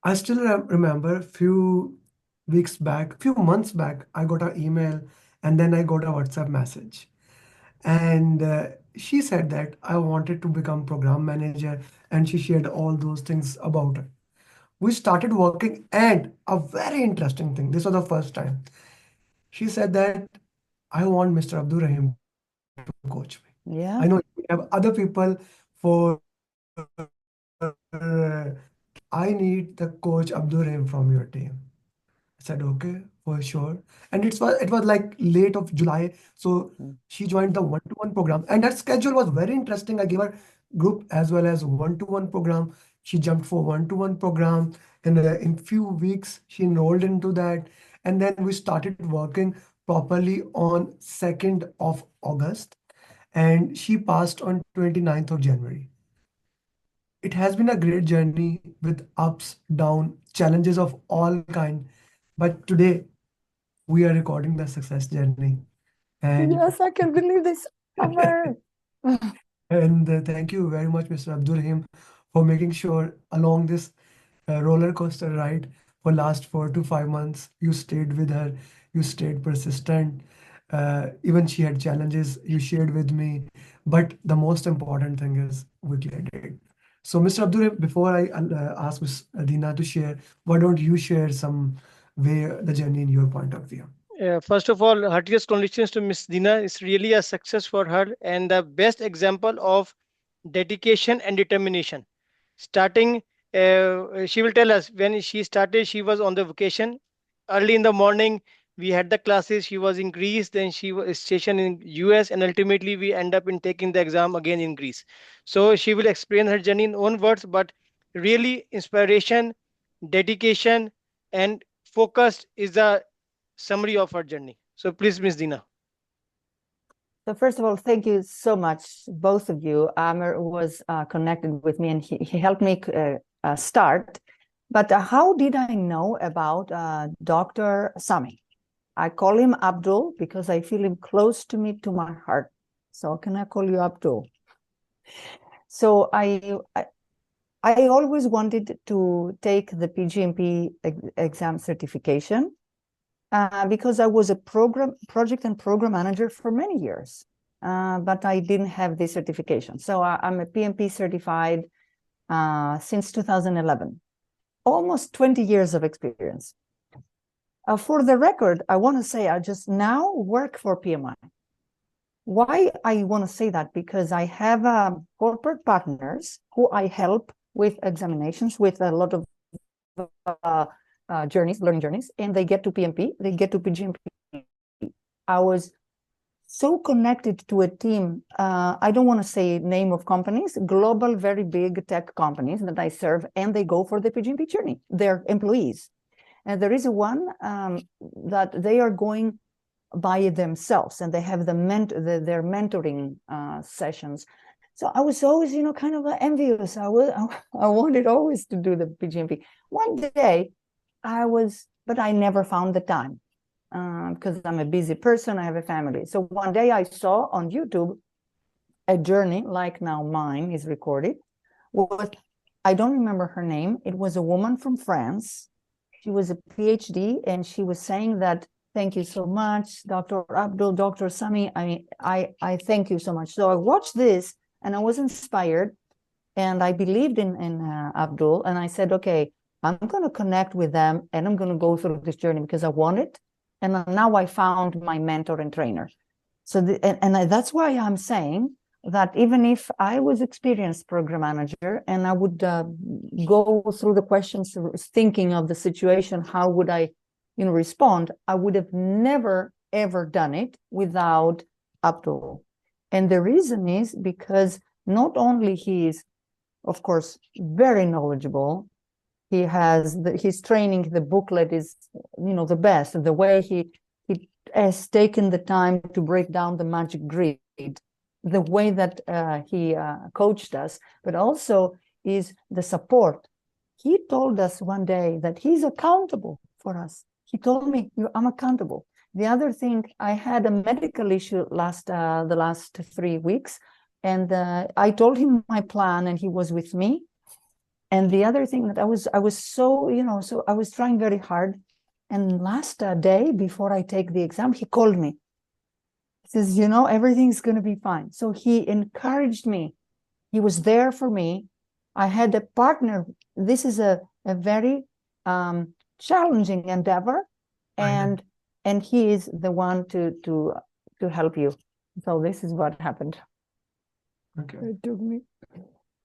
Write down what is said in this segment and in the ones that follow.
I still remember few months back, I got an email and then I got a WhatsApp message. And she said that I wanted to become program manager, and she shared all those things about it. We started working, and a very interesting thing. This was the first time. She said that I want Mr. Abdul Rahim to coach me. I know you have Yeah. other people for I need the coach Abdul Rahim from your team. I said, okay, for sure. And it was like late of July. So she joined the one-to-one program. And that schedule was very interesting. I gave her group as well as one-to-one program. She jumped for one-to-one program. And in few weeks, she enrolled into that. And then we started working properly on 2nd of August. And she passed on 29th of January. It has been a great journey with ups, downs, challenges of all kind. But today we are recording the success journey. And Yes, I can believe this, Amer. thank you very much, Mr. Abdul Rahim, for making sure along this roller coaster ride for last 4 to 5 months, you stayed with her, you stayed persistent. Even she had challenges you shared with me, but the most important thing is we cleared it. So, Mr. Abdul Rahim, before I ask Ms. Dina to share, why don't you share some way the journey in your point of view? First of all, heartiest congratulations to Miss Dina. It's really a success for her and the best example of dedication and determination. Starting, she will tell us when she started, she was on the vacation. Early in the morning, we had the classes. She was in Greece, then she was stationed in US, and ultimately we end up in taking the exam again in Greece. So she will explain her journey in own words, but really inspiration, dedication, and focused is the summary of our journey. So please, Miss Dina. So first of all, thank you so much, both of you. Amer was connected with me and he helped me start. But how did I know about Dr. Sami? I call him Abdul because I feel him close to me, to my heart. So can I call you Abdul? So I always wanted to take the PgMP exam certification because I was a project and program manager for many years, but I didn't have this certification. So I'm a PMP certified since 2011, almost 20 years of experience. For the record, I want to say I just now work for PMI. Why I want to say that? Because I have corporate partners who I help with examinations, with a lot of journeys, learning journeys, and they get to PMP, they get to PGMP. I was so connected to a team. I don't want to say name of companies, global, very big tech companies that I serve, and they go for the PGMP journey, their employees. And there is one that they are going by themselves, and they have their mentoring sessions. So I was always, kind of envious. I wanted always to do the PGMP. One day, but I never found the time because I'm a busy person. I have a family. So one day I saw on YouTube a journey like now mine is recorded. I don't remember her name. It was a woman from France. She was a PhD, and she was saying that, thank you so much, Dr. Abdul, Dr. Sami. I thank you so much. So I watched this and I was inspired, and I believed in Abdul, and I said, okay, I'm going to connect with them and I'm going to go through this journey because I want it. And now I found my mentor and trainer. So that's why I'm saying that even if I was experienced program manager and I would go through the questions thinking of the situation, how would I respond, I would have never ever done it without Abdul. And the reason is because not only he is, of course, very knowledgeable, his training, the booklet is the best, the way he has taken the time to break down the magic grid, the way that he coached us, but also is the support. He told us one day that he's accountable for us. He told me, I'm accountable. The other thing, I had a medical issue the last 3 weeks, and I told him my plan, and he was with me. And the other thing that I was so, so I was trying very hard. And last day before I take the exam, he called me. He says, everything's going to be fine. So he encouraged me. He was there for me. I had a partner. This is a very challenging endeavor, and he is the one to help you. So this is what happened. Okay. It took me.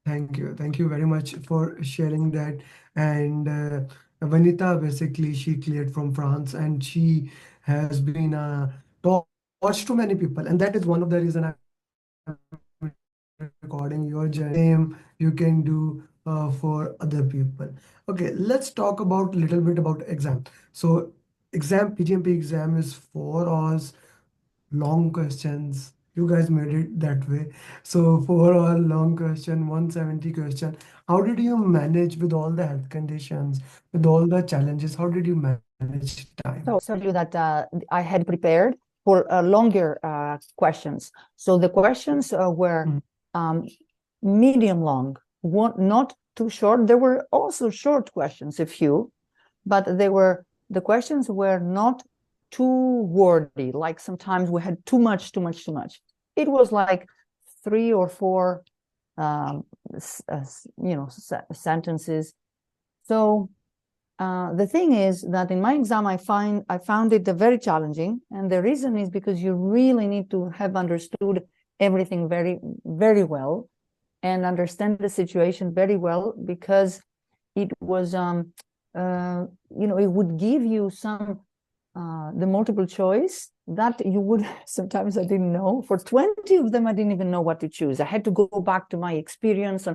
Thank you. Thank you very much for sharing that. And Vanita, basically, she cleared from France and she has been a torch to many people. And that is one of the reason I'm recording your journey. Same you can do for other people. Okay, let's talk about little bit about exam. So exam, PGMP exam is 4 hours long questions. You guys made it that way. So 4 hour long question, 170 question. How did you manage with all the health conditions, with all the challenges? How did you manage time? So tell you that I had prepared for longer questions. So the questions were medium long, not too short. There were also short questions, a few, but the questions were not too wordy. Like sometimes we had too much. It was like 3 or 4, sentences. So the thing is that in my exam, I found it very challenging, and the reason is because you really need to have understood everything very, very well, and understand the situation very well, because it was, it would give you some the multiple choice that you would sometimes I didn't know. For 20 of them, I didn't even know what to choose. I had to go back to my experience,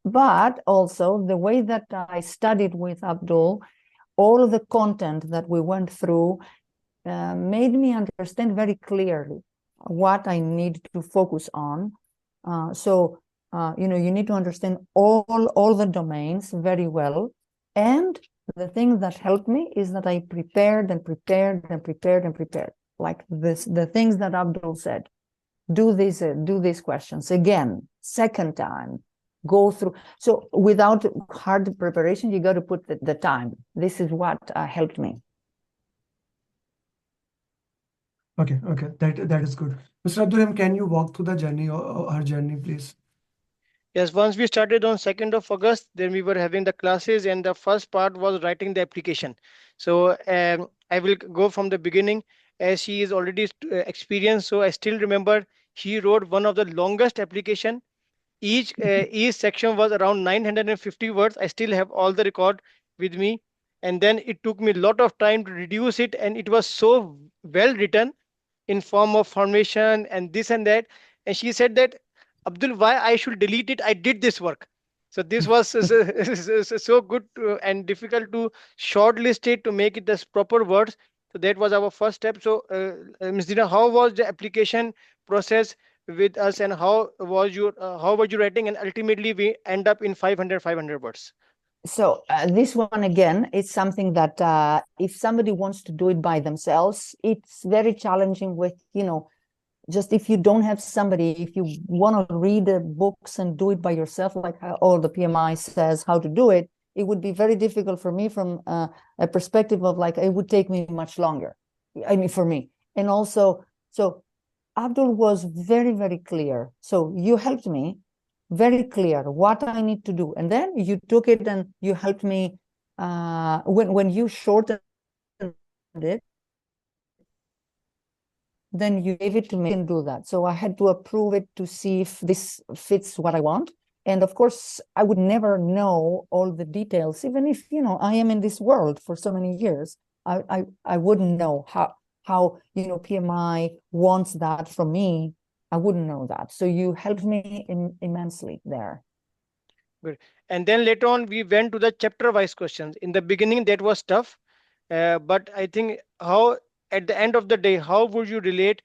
but also the way that I studied with Abdul, all of the content that we went through made me understand very clearly what I need to focus on. You need to understand all the domains very well. And the thing that helped me is that I prepared. Like the things that Abdul said. Do these questions again, second time, go through. So without hard preparation, you got to put the time. This is what helped me. Okay, that is good. Mr. Abdulham, can you walk through the journey or her journey, please? Yes, once we started on 2nd of August, then we were having the classes, and the first part was writing the application. So I will go from the beginning, as she is already experienced. So I still remember she wrote one of the longest application. Each section was around 950 words. I still have all the record with me, and then it took me a lot of time to reduce it, and it was so well written in form of formation and this and that. And she said that, Abdul, why I should delete it? I did this work. So this was so good and difficult to shortlist it to make it as proper words. So that was our first step. So Ms. Dina, how was the application process with us, and how was you writing? And ultimately we end up in 500 words. So this one again is something that if somebody wants to do it by themselves, it's very challenging with, just if you don't have somebody, if you want to read the books and do it by yourself, like how all the PMI says how to do it, it would be very difficult for me from a perspective of like, it would take me much longer. I mean, for me. And also, so Abdul was very, very clear. So you helped me very clear what I need to do. And then you took it and you helped me when you shortened it, then you gave it to me and do that. So I had to approve it to see if this fits what I want. And of course, I would never know all the details, even if, I am in this world for so many years. I wouldn't know how PMI wants that from me. I wouldn't know that. So you helped me immensely there. Good. And then later on, we went to the chapter wise questions. In the beginning, that was tough. But I think how, at the end of the day, how would you relate?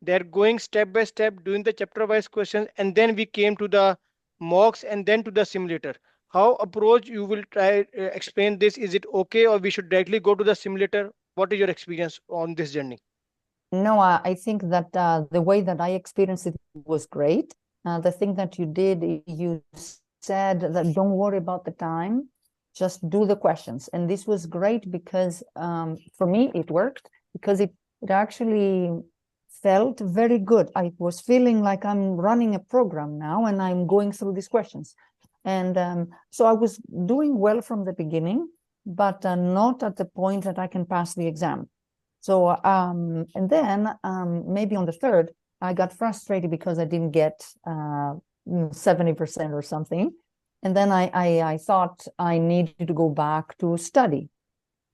They're going step by step, doing the chapter wise questions. And then we came to the mocks and then to the simulator. How approach you will try explain this? Is it okay, or we should directly go to the simulator? What is your experience on this journey? No, I think that the way that I experienced it was great. The thing that you did, you said that don't worry about the time, just do the questions. And this was great because for me, it worked because it actually felt very good. I was feeling like I'm running a program now and I'm going through these questions. And so I was doing well from the beginning, but not at the point that I can pass the exam. So, and then maybe on the third, I got frustrated because I didn't get 70% or something. And then I thought I needed to go back to study.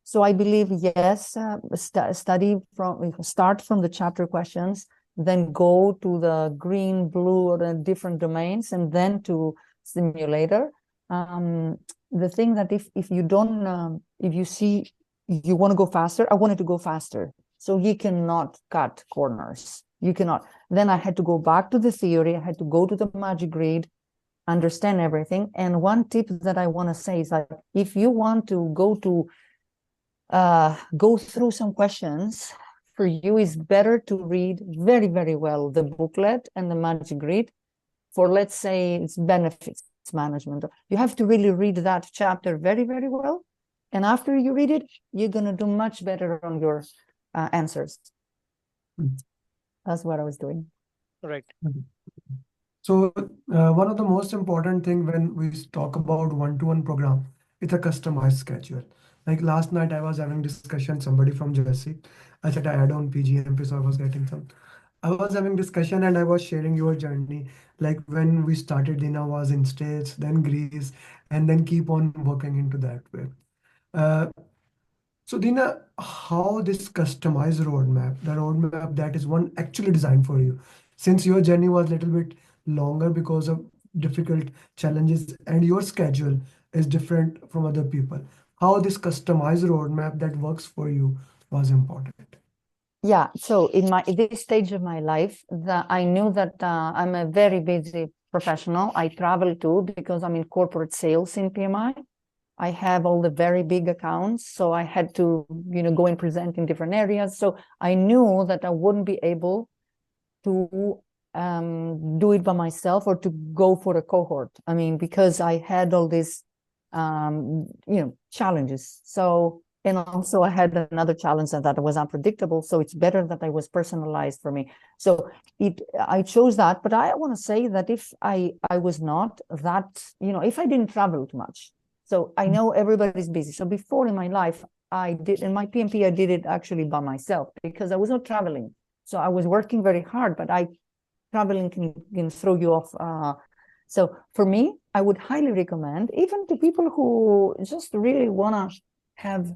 So I believe, yes, start from the chapter questions, then go to the green, blue, or the different domains, and then to simulator. The thing that if you don't, if you see you want to go faster, I wanted to go faster. So you cannot cut corners. You cannot. Then I had to go back to the theory. I had to go to the magic grid, understand everything. And one tip that I want to say is that if you want to go through some questions, for you is better to read very, very well the booklet and the magic grid for, let's say, it's benefits management. You have to really read that chapter very, very well. And after you read it, you're going to do much better on your answers. That's what I was doing. Right. So one of the most important thing when we talk about one-to-one program, it's a customized schedule. Like last night I was having discussion, somebody from Jersey. I said I add on PgMP, so I was getting some. I was having discussion and I was sharing your journey. Like when we started, Dina was in States, then Greece, and then keep on working into that way. Uh, so Dina, how this customized roadmap, the roadmap that is one actually designed for you, since your journey was a little bit longer because of difficult challenges and your schedule is different from other people. How this customized roadmap that works for you was important. Yeah, so in this stage of my life, I knew that I'm a very busy professional. I travel too because I'm in corporate sales in PMI. I have all the very big accounts, so I had to, go and present in different areas. So I knew that I wouldn't be able to do it by myself or to go for a cohort. I mean, because I had all these, challenges. So, and also I had another challenge that was unpredictable. So it's better that I was personalized for me. So I chose that. But I want to say that if I was not that, if I didn't travel too much. So I know everybody's busy. So before in my life, I did, in my PMP, I did it actually by myself because I was not traveling. So I was working very hard, but traveling can throw you off. So for me, I would highly recommend, even to people who just really want to have,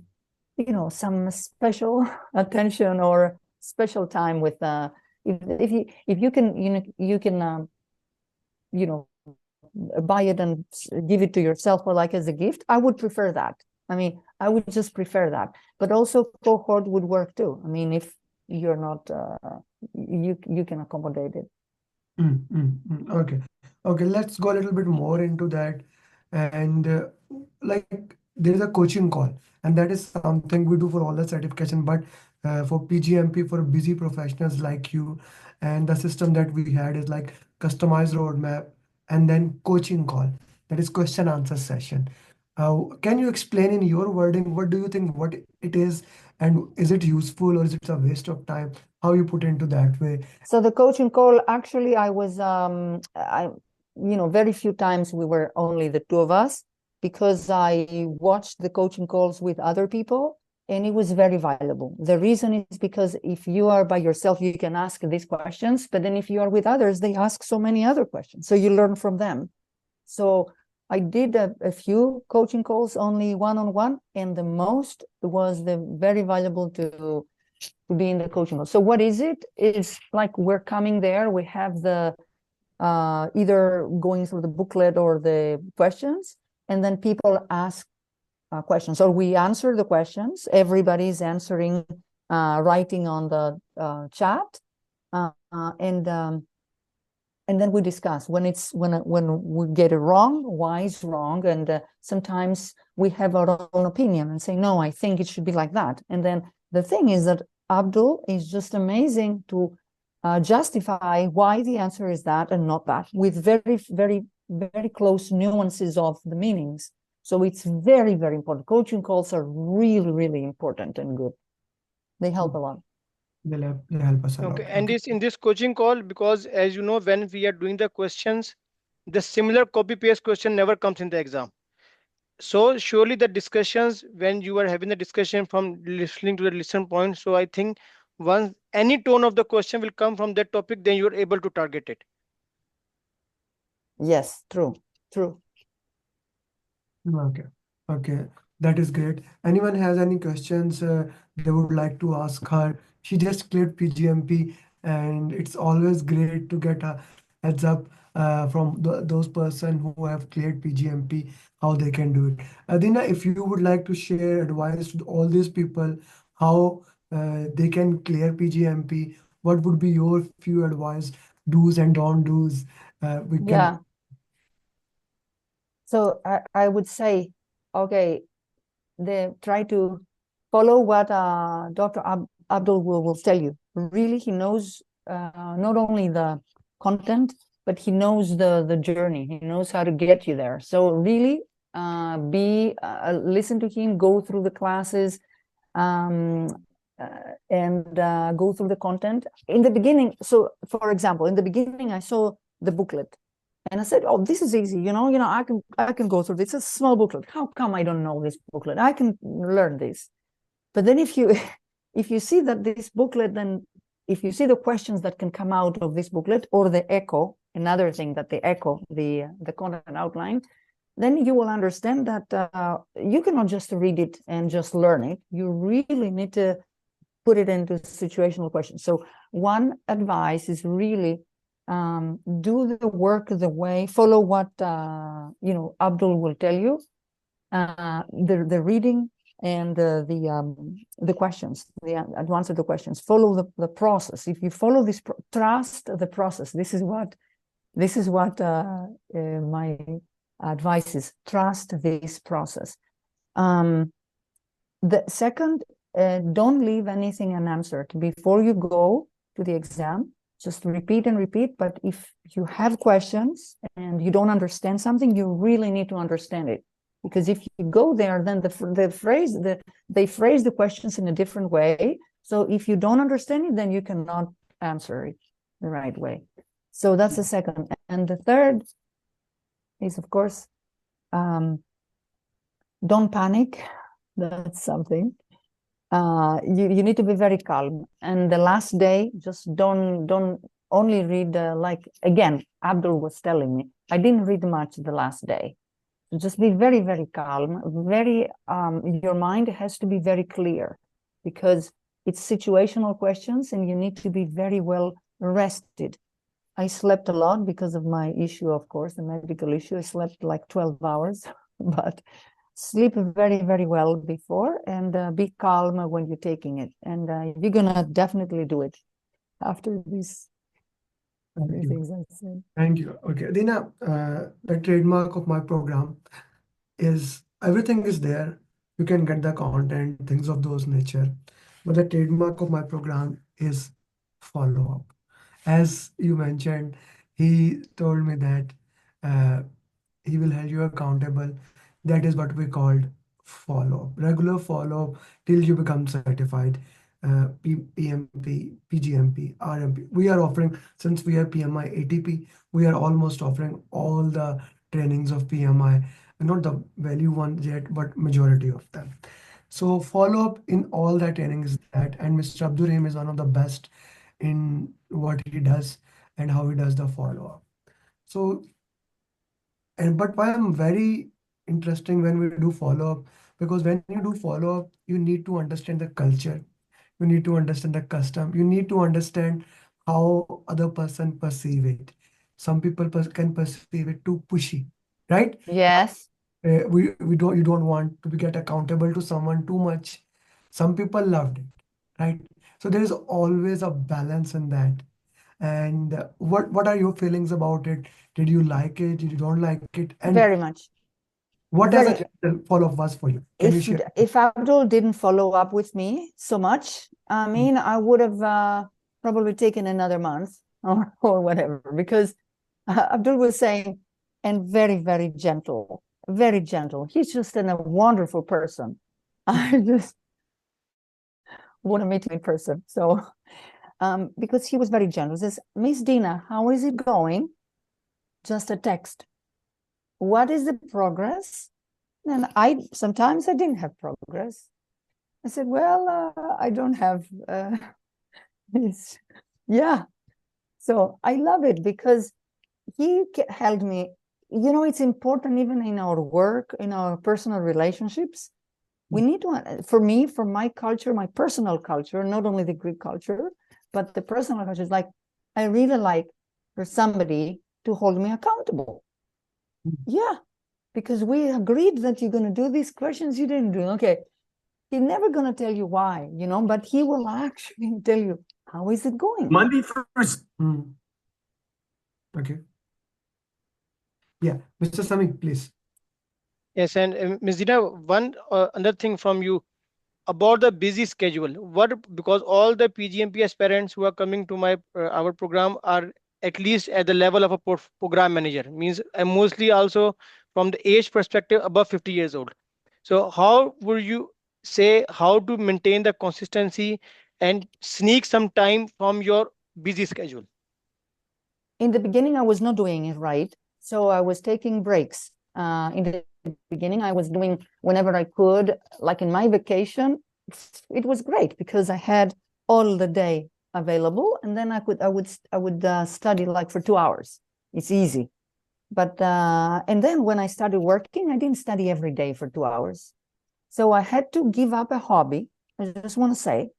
some special attention or special time with, if you can, you can, buy it and give it to yourself or like as a gift, I would prefer that. I mean, I would just prefer that. But also cohort would work too. I mean, if you're not, you can accommodate it. Okay. Okay, let's go a little bit more into that. And like there is a coaching call, and that is something we do for all the certification, but for PGMP, for busy professionals like you, and the system that we had is like customized roadmap and then coaching call. That is question answer session. Can you explain in your wording what do you think what it is, and is it useful or is it a waste of time? How you put into that way? So the coaching call, actually, I was, very few times we were only the two of us because I watched the coaching calls with other people and it was very valuable. The reason is because if you are by yourself, you can ask these questions, but then if you are with others, they ask so many other questions. So you learn from them. So I did a few coaching calls, only one-on-one, and the most was the very valuable to be in the coaching. So what is it? It's like we're coming there. We have the either going through the booklet or the questions, and then people ask questions. So we answer the questions. Everybody's answering, writing on the chat, and then we discuss when we get it wrong, why it's wrong, and sometimes we have our own opinion and say, no, I think it should be like that. And then the thing is that Abdul is just amazing to justify why the answer is that and not that with very, very very close nuances of the meanings. So it's very, very important. Coaching calls are really, really important and good. They help a lot. They help us a Okay, lot. and Okay. this in this coaching call, because as you know, when we are doing the questions, the similar copy paste question never comes in the exam. So surely the discussions, when you are having the discussion from listening to the listen point, so I think once any tone of the question will come from that topic, then you are able to target it. Yes, true, true. Okay. Okay. That is great. Anyone has any questions they would like to ask her? She just cleared PGMP, and it's always great to get a heads up from those person who have cleared PGMP, how they can do it. Adina, if you would like to share advice to all these people, how they can clear PGMP, what would be your few advice, do's and don't do's? We can. Yeah. So I would say, okay, try to follow what Dr. Abdul will tell you. Really, he knows not only the content, but he knows the journey. He knows how to get you there. So really, listen to him, go through the classes, um, and go through the content. In the beginning, so for example, in the beginning, I saw the booklet. And I said, "Oh, this is easy. I can go through this. It's a small booklet. How come I don't know this booklet? I can learn this." But then, if you if you see that this booklet, then if you see the questions that can come out of this booklet or the echo, another thing that the echo, the content outline, then you will understand that you cannot just read it and just learn it. You really need to put it into situational questions. So one advice is really do the work the way, follow what Abdul will tell you, the reading and the questions, the advance of the questions. Follow the process. If you follow this, trust the process. This is what my advice is. Trust this process. The second, don't leave anything unanswered before you go to the exam. Just repeat and repeat. But if you have questions and you don't understand something, you really need to understand it. Because if you go there, then they phrase the questions in a different way. So if you don't understand it, then you cannot answer it the right way. So that's the second. And the third is, of course, don't panic. That's something. You need to be very calm. And the last day, just don't only read like, again, Abdul was telling me, I didn't read much the last day. Just be very, very calm. Your mind has to be very clear because it's situational questions and you need to be very well rested. I slept a lot because of my issue, of course, the medical issue. I slept like 12 hours, but sleep very, very well before and be calm when you're taking it. And you're going to definitely do it after these Thank you. things I said. Thank you. Okay, Dina, the trademark of my program is everything is there. You can get the content, things of those nature. But the trademark of my program is follow up. As you mentioned, he told me that uh, he will hold you accountable. That is what we called follow-up, regular follow-up till you become certified. PMP, PGMP, RMP. We are offering, since we are PMI ATP, we are almost offering all the trainings of PMI, not the value ones yet, but majority of them. So follow-up in all the training is that, and Mr. Abdurrahim is one of the best in what he does and how he does the follow-up. So but why I'm very interesting when we do follow up, because when you do follow up, you need to understand the culture, you need to understand the custom, you need to understand how other person perceive it. Some people can perceive it too pushy, right? Yes, We don't you don't want to be get accountable to someone too much. Some people loved it, right? So there is always a balance in that. And what are your feelings about it? Did you like it? Did you don't like it? And very much. what as a Very. general follow-up was for you? Can you share? If Abdul didn't follow up with me so much, I mean, I would have probably taken another month or whatever, because Abdul was saying, and very, very gentle. Very gentle. He's just a wonderful person. I just want to meet him in person. So, because he was very gentle. He says, Miss Dina, how is it going? Just a text. What is the progress? And sometimes I didn't have progress. I said, well, I don't have. Yeah. So I love it because he held me. You know, it's important even in our work, in our personal relationships. We need to, for me, for my culture, my personal culture, not only the Greek culture, but the personal culture is like, I really like for somebody to hold me accountable. Yeah, because we agreed that you're going to do these questions you didn't do. Okay. He's never going to tell you why, but he will actually tell you, how is it going? Monday first. Okay. Yeah. Mr. Sami, please. Yes, and Ms. Dina, one another thing from you about the busy schedule. What, because all the PGMP aspirants who are coming to my our program are at least at the level of a program manager. Means I'm mostly also from the age perspective above 50 years old. So how would you say how to maintain the consistency and sneak some time from your busy schedule? In the beginning, I was not doing it right. So I was taking breaks. In the beginning, I was doing whenever I could, like in my vacation. It was great because I had all the day available, and then I would study like for 2 hours. It's easy. But and then when I started working, I didn't study every day for 2 hours. So I had to give up a hobby. I just want to say,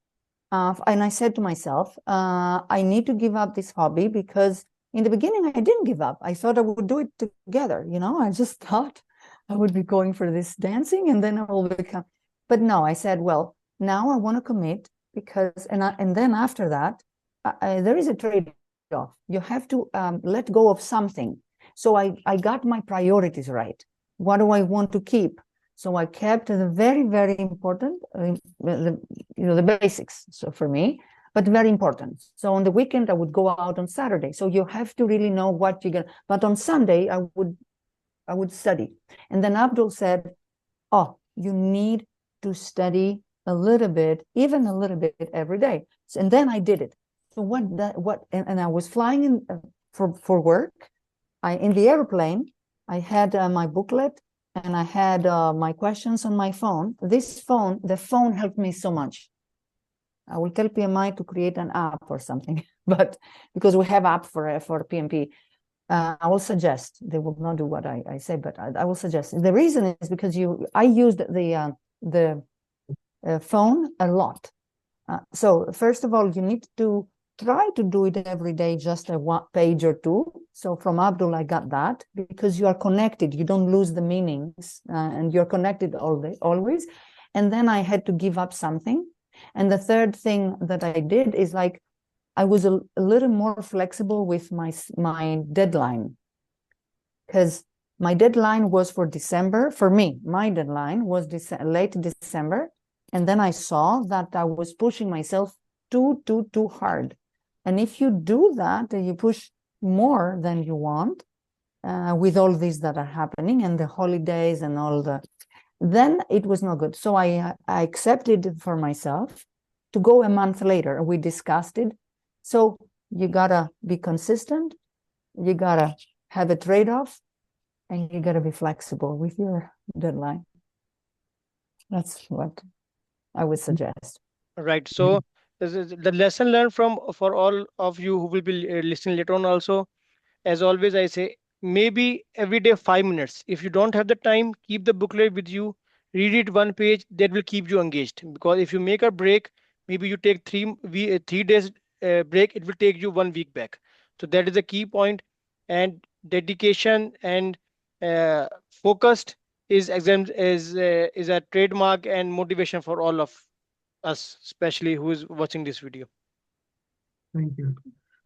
and I said to myself, I need to give up this hobby because in the beginning I didn't give up. I thought I would do it together. I just thought I would be going for this dancing and then I will become. But no, I said, well, now I want to commit because, and then after that, there is a trade-off. You have to let go of something. So I got my priorities right. What do I want to keep? So I kept the very, very important, the basics. So for me, but very important. So on the weekend, I would go out on Saturday. So you have to really know what you're gonna. But on Sunday, I would study. And then Abdul said, "Oh, you need to study a little bit, even a little bit every day." So, and then I did it. So and I was flying in for work. In the airplane, I had my booklet and I had my questions on my phone. The phone helped me so much. I will tell PMI to create an app or something, but because we have app for PMP, I will suggest. They will not do what I say, but I will suggest. The reason is because I used the phone a lot. So first of all, you need to try to do it every day, just a page or two. So from Abdul, I got that because you are connected. You don't lose the meanings and you're connected always. And then I had to give up something. And the third thing that I did is like, I was a little more flexible with my deadline because my deadline was for December. For me, my deadline was late December. And then I saw that I was pushing myself too hard. And if you do that, you push more than you want with all these that are happening and the holidays and then it was not good. So I accepted for myself to go a month later. We discussed it. So you gotta be consistent. You gotta have a trade-off and you gotta be flexible with your deadline. That's what I would suggest. Right. So the lesson learned from for all of you who will be listening later on also, as always, I say maybe every day 5 minutes. If you don't have the time, keep the booklet with you, read it one page. That will keep you engaged. Because if you make a break, maybe you take 3 days break, it will take you 1 week back. So that is a key point. And dedication and focused is a trademark and motivation for all of us, especially who is watching this video. Thank you.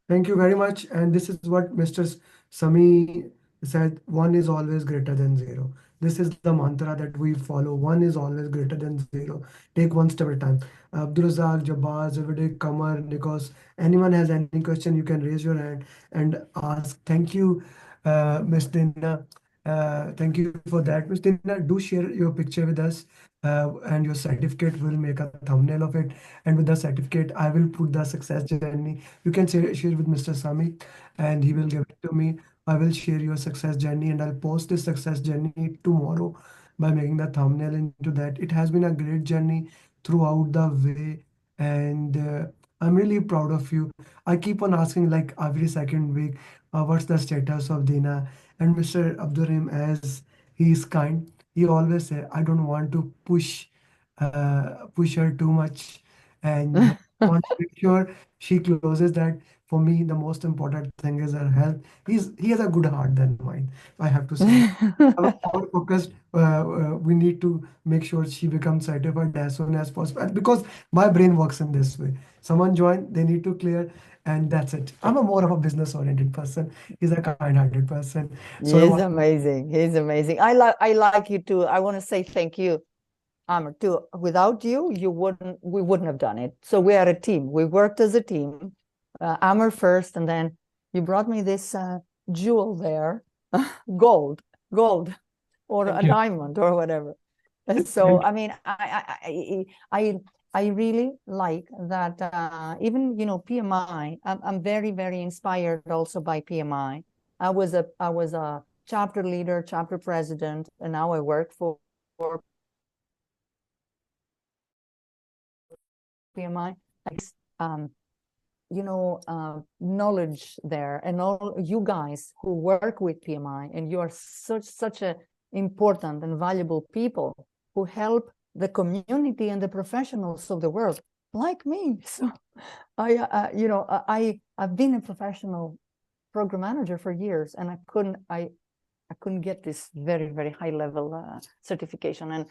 Thank you very much. And this is what Mr. Sami said, one is always greater than zero. This is the mantra that we follow. One is always greater than zero. Take one step at a time. Abdurazak, Jabaz, Zavidik, Kamar, Nikos, anyone has any question, you can raise your hand and ask. Thank you. Miss Dina. Thank you for that. Miss Dina, do share your picture with us, and your certificate. Will make a thumbnail of it. And with the certificate, I will put the success journey. You can share with Mr. Sami, and he will give it to me. I will share your success journey, and I'll post this success journey tomorrow by making the thumbnail into that. It has been a great journey throughout the way, and I'm really proud of you. I keep on asking like every second week, what's the status of Dina? And Mr. Abdurim, as he is kind, he always say, I don't want to push her too much, and I want to make sure she closes that. For me, the most important thing is her health. He has a good heart than mine. I have to say that. I'm more focused. We need to make sure she becomes certified as soon as possible. And because my brain works in this way. Someone join, they need to clear, and that's it. I'm a more of a business-oriented person. He's a kind-hearted person. So I He's want. amazing. He's amazing. I like you too. I want to say thank you, Amer, too. Without you, we wouldn't have done it. So we are a team. We worked as a team. Amer first, and then you brought me this jewel there, gold, or Thank a you. diamond or whatever. So Thank I mean, I really like that. Even PMI. I'm very very inspired also by PMI. I was a chapter leader, chapter president, and now I work for PMI. Um, knowledge there, and all you guys who work with PMI, and you are such a important and valuable people who help the community and the professionals of the world, like me. So I've been a professional program manager for years, and I couldn't get this very very high level certification, and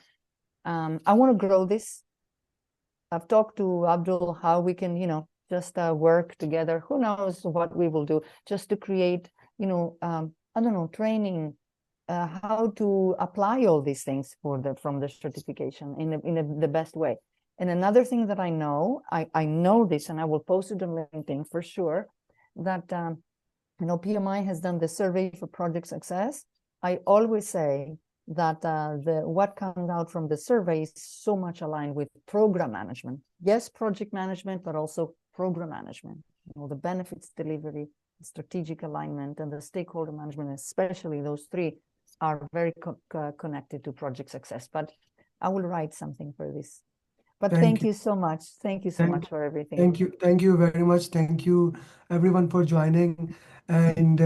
I want to grow this. I've talked to Abdul how we can, just work together. Who knows what we will do just to create, I don't know, training, how to apply all these things from the certification in the best way. And another thing that I know this, and I will post it on LinkedIn for sure, that PMI has done the survey for project success. I always say that what comes out from the survey is so much aligned with program management. Yes, project management, but also program management. The benefits delivery, the strategic alignment, and the stakeholder management, especially those three, are very connected to project success. But I will write something for this. But thank you. you so much. Thank you so Thank, much for everything. thank you very much. Thank you, everyone, for joining, and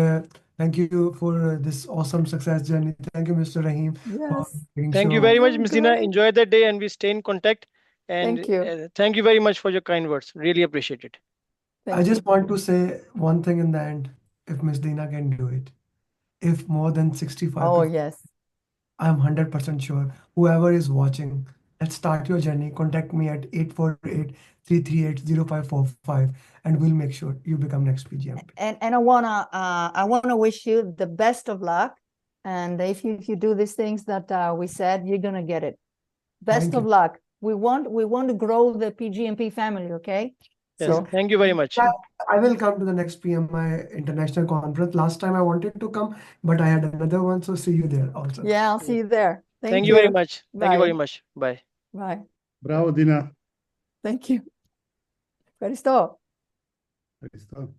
thank you for this awesome success journey. Thank you, Mr. Rahim, for Yes. making Thank you sure. very much, You're Ms. Dina. great. Enjoy the day and we stay in contact. And Thank you. thank you very much for your kind words. Really appreciate it. I Thank just you. want to say one thing in the end. If Miss Dina can do it, if more than 65 Oh, to, yes. I'm 100% sure. Whoever is watching, let's start your journey. Contact me at 848-338-0545, and we'll make sure you become next PGMP. And I wanna wish you the best of luck. And if you do these things that we said, you're gonna get it. Best Thank of you. luck. We want to grow the PGMP family, okay? Yes. So Thank you very much. Yeah, I will come to the next PMI international conference. Last time I wanted to come, but I had another one, so see you there also. yeah, I'll see you there. Thank Thank you very you. much. Thank you very Bye. much. Bye. Bye. Bravo, Dina. Thank you. Ευχαριστώ. Ευχαριστώ.